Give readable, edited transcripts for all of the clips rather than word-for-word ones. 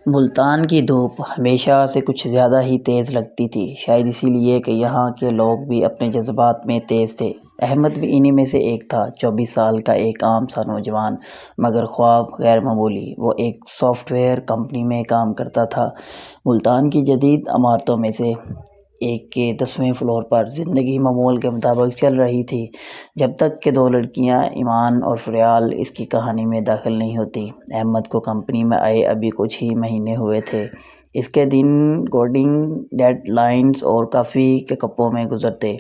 ملتان کی دھوپ ہمیشہ سے کچھ زیادہ ہی تیز لگتی تھی، شاید اسی لیے کہ یہاں کے لوگ بھی اپنے جذبات میں تیز تھے۔ احمد بھی انہی میں سے ایک تھا، 24 سال کا ایک عام سا نوجوان، مگر خواب غیر معمولی۔ وہ ایک سافٹ ویئر کمپنی میں کام کرتا تھا، ملتان کی جدید عمارتوں میں سے ایک کے 10ویں فلور پر۔ زندگی معمول کے مطابق چل رہی تھی، جب تک کہ دو لڑکیاں ایمان اور فریال اس کی کہانی میں داخل نہیں ہوتیں۔ احمد کو کمپنی میں آئے ابھی کچھ ہی مہینے ہوئے تھے۔ اس کے دن کوڈنگ، ڈیڈ لائنز اور کافی کے کپوں میں گزرتے۔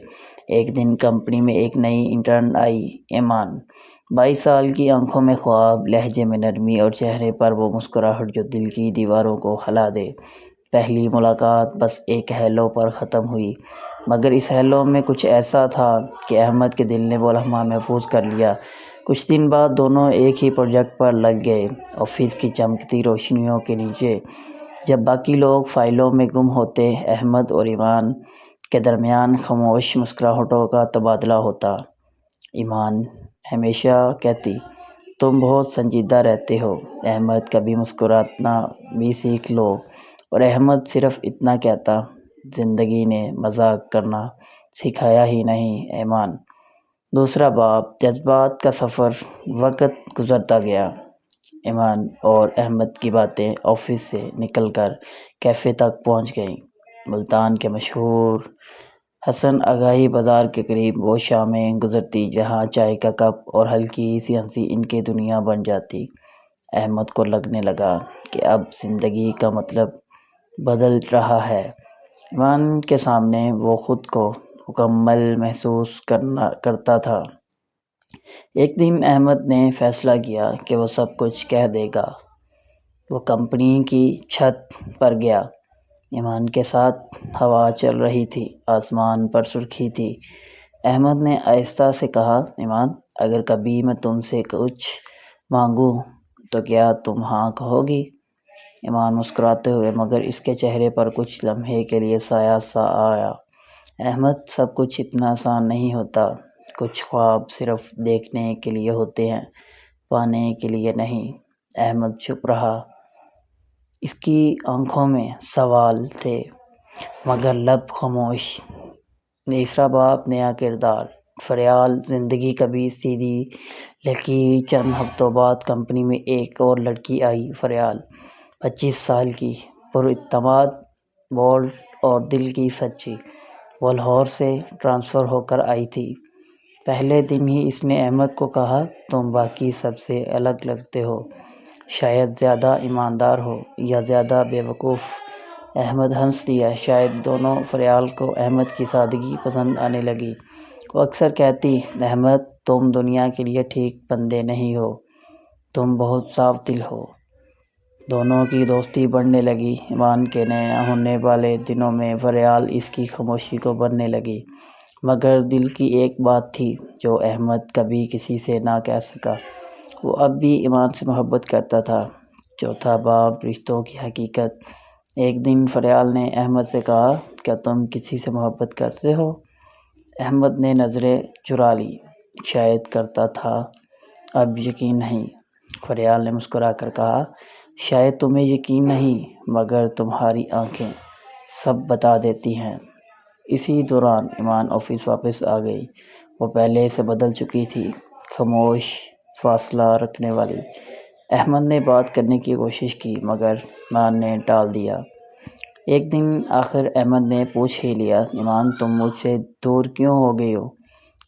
ایک دن کمپنی میں ایک نئی انٹرن آئی، ایمان، 22 سال کی، آنکھوں میں خواب، لہجے میں نرمی اور چہرے پر وہ مسکراہٹ جو دل کی دیواروں کو ہلا دے۔ پہلی ملاقات بس ایک ہیلو پر ختم ہوئی، مگر اس ہیلو میں کچھ ایسا تھا کہ احمد کے دل نے وہ لمحہ محفوظ کر لیا۔ کچھ دن بعد دونوں ایک ہی پروجیکٹ پر لگ گئے، آفس کی چمکتی روشنیوں کے نیچے۔ جب باقی لوگ فائلوں میں گم ہوتے، احمد اور ایمان کے درمیان خاموش مسکراہٹوں کا تبادلہ ہوتا۔ ایمان ہمیشہ کہتی، تم بہت سنجیدہ رہتے ہو۔ احمد، کبھی مسکرانا بھی سیکھ لو۔ اور احمد صرف اتنا کہتا، زندگی نے مذاق کرنا سکھایا ہی نہیں، ایمان۔ دوسرا باب، جذبات کا سفر۔ وقت گزرتا گیا۔ ایمان اور احمد کی باتیں آفس سے نکل کر کیفے تک پہنچ گئیں، ملتان کے مشہور حسن آگاہی بازار کے قریب۔ وہ شامیں گزرتی جہاں چائے کا کپ اور ہلکی سی ہنسی ان کی دنیا بن جاتی۔ احمد کو لگنے لگا کہ اب زندگی کا مطلب بدل رہا ہے۔ ایمان کے سامنے وہ خود کو مکمل محسوس کرتا تھا۔ ایک دن احمد نے فیصلہ کیا کہ وہ سب کچھ کہہ دے گا۔ وہ کمپنی کی چھت پر گیا۔ ایمان کے ساتھ ہوا چل رہی تھی، آسمان پر سرخی تھی۔ احمد نے آہستہ سے کہا، ایمان، اگر کبھی میں تم سے کچھ مانگوں تو کیا تم ہاں کہو گی؟ ایمان مسکراتے ہوئے، مگر اس کے چہرے پر کچھ لمحے کے لیے سایہ سا آیا۔ احمد، سب کچھ اتنا آسان نہیں ہوتا۔ کچھ خواب صرف دیکھنے کے لیے ہوتے ہیں، پانے کے لیے نہیں۔ احمد چپ رہا۔ اس کی آنکھوں میں سوال تھے، مگر لب خاموش۔ تیسرا باب، نیا کردار۔ فریال، زندگی کبھی سیدھی لکیر۔ چند ہفتوں بعد کمپنی میں ایک اور لڑکی آئی، فریال، 25 سال کی، پراعتماد، بولڈ اور دل کی سچی۔ وہ لاہور سے ٹرانسفر ہو کر آئی تھی۔ پہلے دن ہی اس نے احمد کو کہا، تم باقی سب سے الگ لگتے ہو، شاید زیادہ ایماندار ہو یا زیادہ بے وقوف۔ احمد ہنس دیا۔ شاید دونوں فریال کو احمد کی سادگی پسند آنے لگی۔ وہ اکثر کہتی، احمد، تم دنیا کے لیے ٹھیک بندے نہیں ہو، تم بہت صاف دل ہو۔ دونوں کی دوستی بڑھنے لگی۔ ایمان کے نئے ہونے والے دنوں میں فریال اس کی خاموشی کو بھرنے لگی، مگر دل کی ایک بات تھی جو احمد کبھی کسی سے نہ کہہ سکا۔ وہ اب بھی ایمان سے محبت کرتا تھا۔ چوتھا باب، رشتوں کی حقیقت۔ ایک دن فریال نے احمد سے کہا، کیا تم کسی سے محبت کرتے ہو؟ احمد نے نظریں چرا لیں، شاید کرتا تھا، اب یقین نہیں۔ فریال نے مسکرا کر کہا، شاید تمہیں یقین نہیں، مگر تمہاری آنکھیں سب بتا دیتی ہیں۔ اسی دوران ایمان آفس واپس آ گئی۔ وہ پہلے سے بدل چکی تھی، خاموش، فاصلہ رکھنے والی۔ احمد نے بات کرنے کی کوشش کی، مگر ایمان نے ٹال دیا۔ ایک دن آخر احمد نے پوچھ ہی لیا، ایمان، تم مجھ سے دور کیوں ہو گئی ہو؟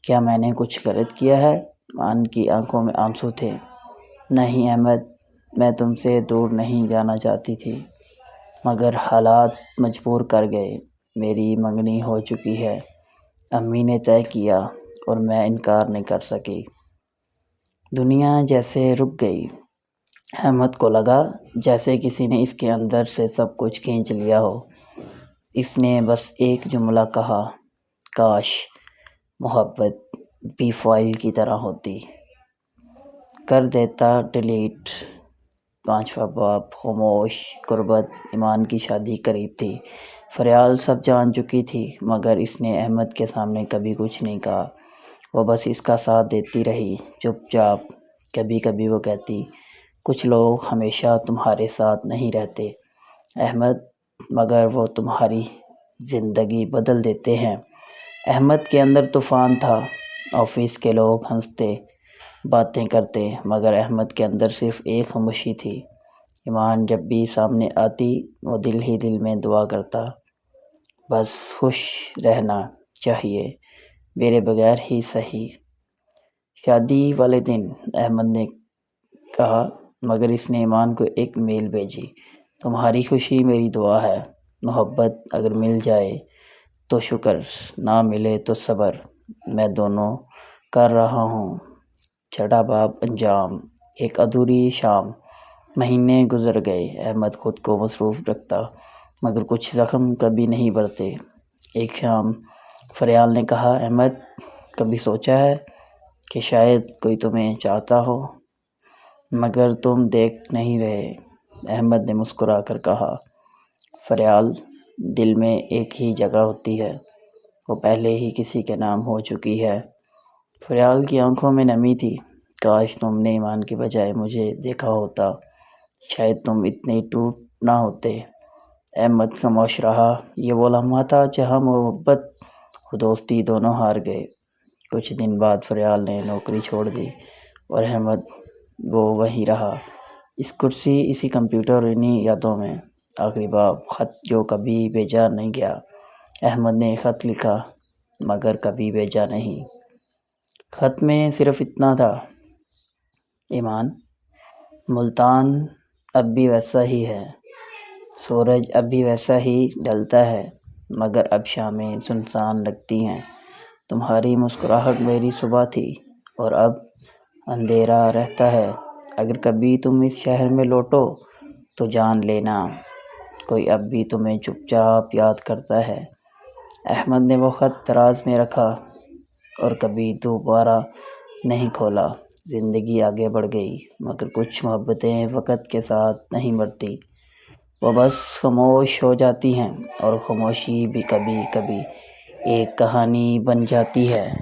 کیا میں نے کچھ غلط کیا ہے؟ ایمان کی آنکھوں میں آنسو تھے۔ نہیں احمد، میں تم سے دور نہیں جانا چاہتی تھی، مگر حالات مجبور کر گئے۔ میری منگنی ہو چکی ہے، امی نے طے کیا، اور میں انکار نہیں کر سکی۔ دنیا جیسے رک گئی۔ احمد کو لگا جیسے کسی نے اس کے اندر سے سب کچھ کھینچ لیا ہو۔ اس نے بس ایک جملہ کہا، کاش محبت بھی فائل کی طرح ہوتی۔ کر دیتا ڈیلیٹ۔ پانچواں باب، خاموش غربت۔ ایمان کی شادی قریب تھی۔ فریال سب جان چکی تھی، مگر اس نے احمد کے سامنے کبھی کچھ نہیں کہا۔ وہ بس اس کا ساتھ دیتی رہی، چپ چاپ۔ کبھی کبھی وہ کہتی، کچھ لوگ ہمیشہ تمہارے ساتھ نہیں رہتے، احمد، مگر وہ تمہاری زندگی بدل دیتے ہیں۔ احمد کے اندر طوفان تھا۔ آفس کے لوگ ہنستے، باتیں کرتے، مگر احمد کے اندر صرف ایک خاموشی تھی۔ ایمان جب بھی سامنے آتی وہ دل ہی دل میں دعا کرتا، بس خوش رہنا چاہیے، میرے بغیر ہی صحیح۔ شادی والے دن احمد نے کہا، مگر اس نے ایمان کو ایک میل بھیجی، تمہاری خوشی میری دعا ہے۔ محبت اگر مل جائے تو شکر، نہ ملے تو صبر، میں دونوں کر رہا ہوں۔ چھٹا باب انجام۔ ایک ادھوری شام۔ مہینے گزر گئے۔ احمد خود کو مصروف رکھتا، مگر کچھ زخم کبھی نہیں بھرتے۔ ایک شام فریال نے کہا، احمد، کبھی سوچا ہے کہ شاید کوئی تمہیں چاہتا ہو مگر تم دیکھ نہیں رہے؟ احمد نے مسکرا کر کہا، فریال، دل میں ایک ہی جگہ ہوتی ہے، وہ پہلے ہی کسی کے نام ہو چکی ہے۔ فریال کی آنکھوں میں نمی تھی۔ کاش تم نے ایمان کی بجائے مجھے دیکھا ہوتا، شاید تم اتنے ٹوٹ نہ ہوتے۔ احمد خاموش رہا۔ یہ وہ لمحہ تھا جہاں محبت اور دوستی دونوں ہار گئے۔ کچھ دن بعد فریال نے نوکری چھوڑ دی اور احمد وہ وہیں رہا، اس کرسی، اسی کمپیوٹر، انہی یادوں میں۔ آخری باب۔ خط جو کبھی بھیجا نہیں گیا۔ احمد نے خط لکھا مگر کبھی بھیجا نہیں۔ خط میں صرف اتنا تھا، ایمان، ملتان اب بھی ویسا ہی ہے، سورج اب بھی ویسا ہی ڈھلتا ہے، مگر اب شامیں سنسان لگتی ہیں۔ تمہاری مسکراہٹ میری صبح تھی اور اب اندھیرا رہتا ہے۔ اگر کبھی تم اس شہر میں لوٹو تو جان لینا، کوئی اب بھی تمہیں چپ چاپ یاد کرتا ہے۔ احمد نے وہ خط دراز میں رکھا اور کبھی دوبارہ نہیں کھولا۔ زندگی آگے بڑھ گئی، مگر کچھ محبتیں وقت کے ساتھ نہیں مرتی، وہ بس خاموش ہو جاتی ہیں، اور خاموشی بھی کبھی کبھی ایک کہانی بن جاتی ہے۔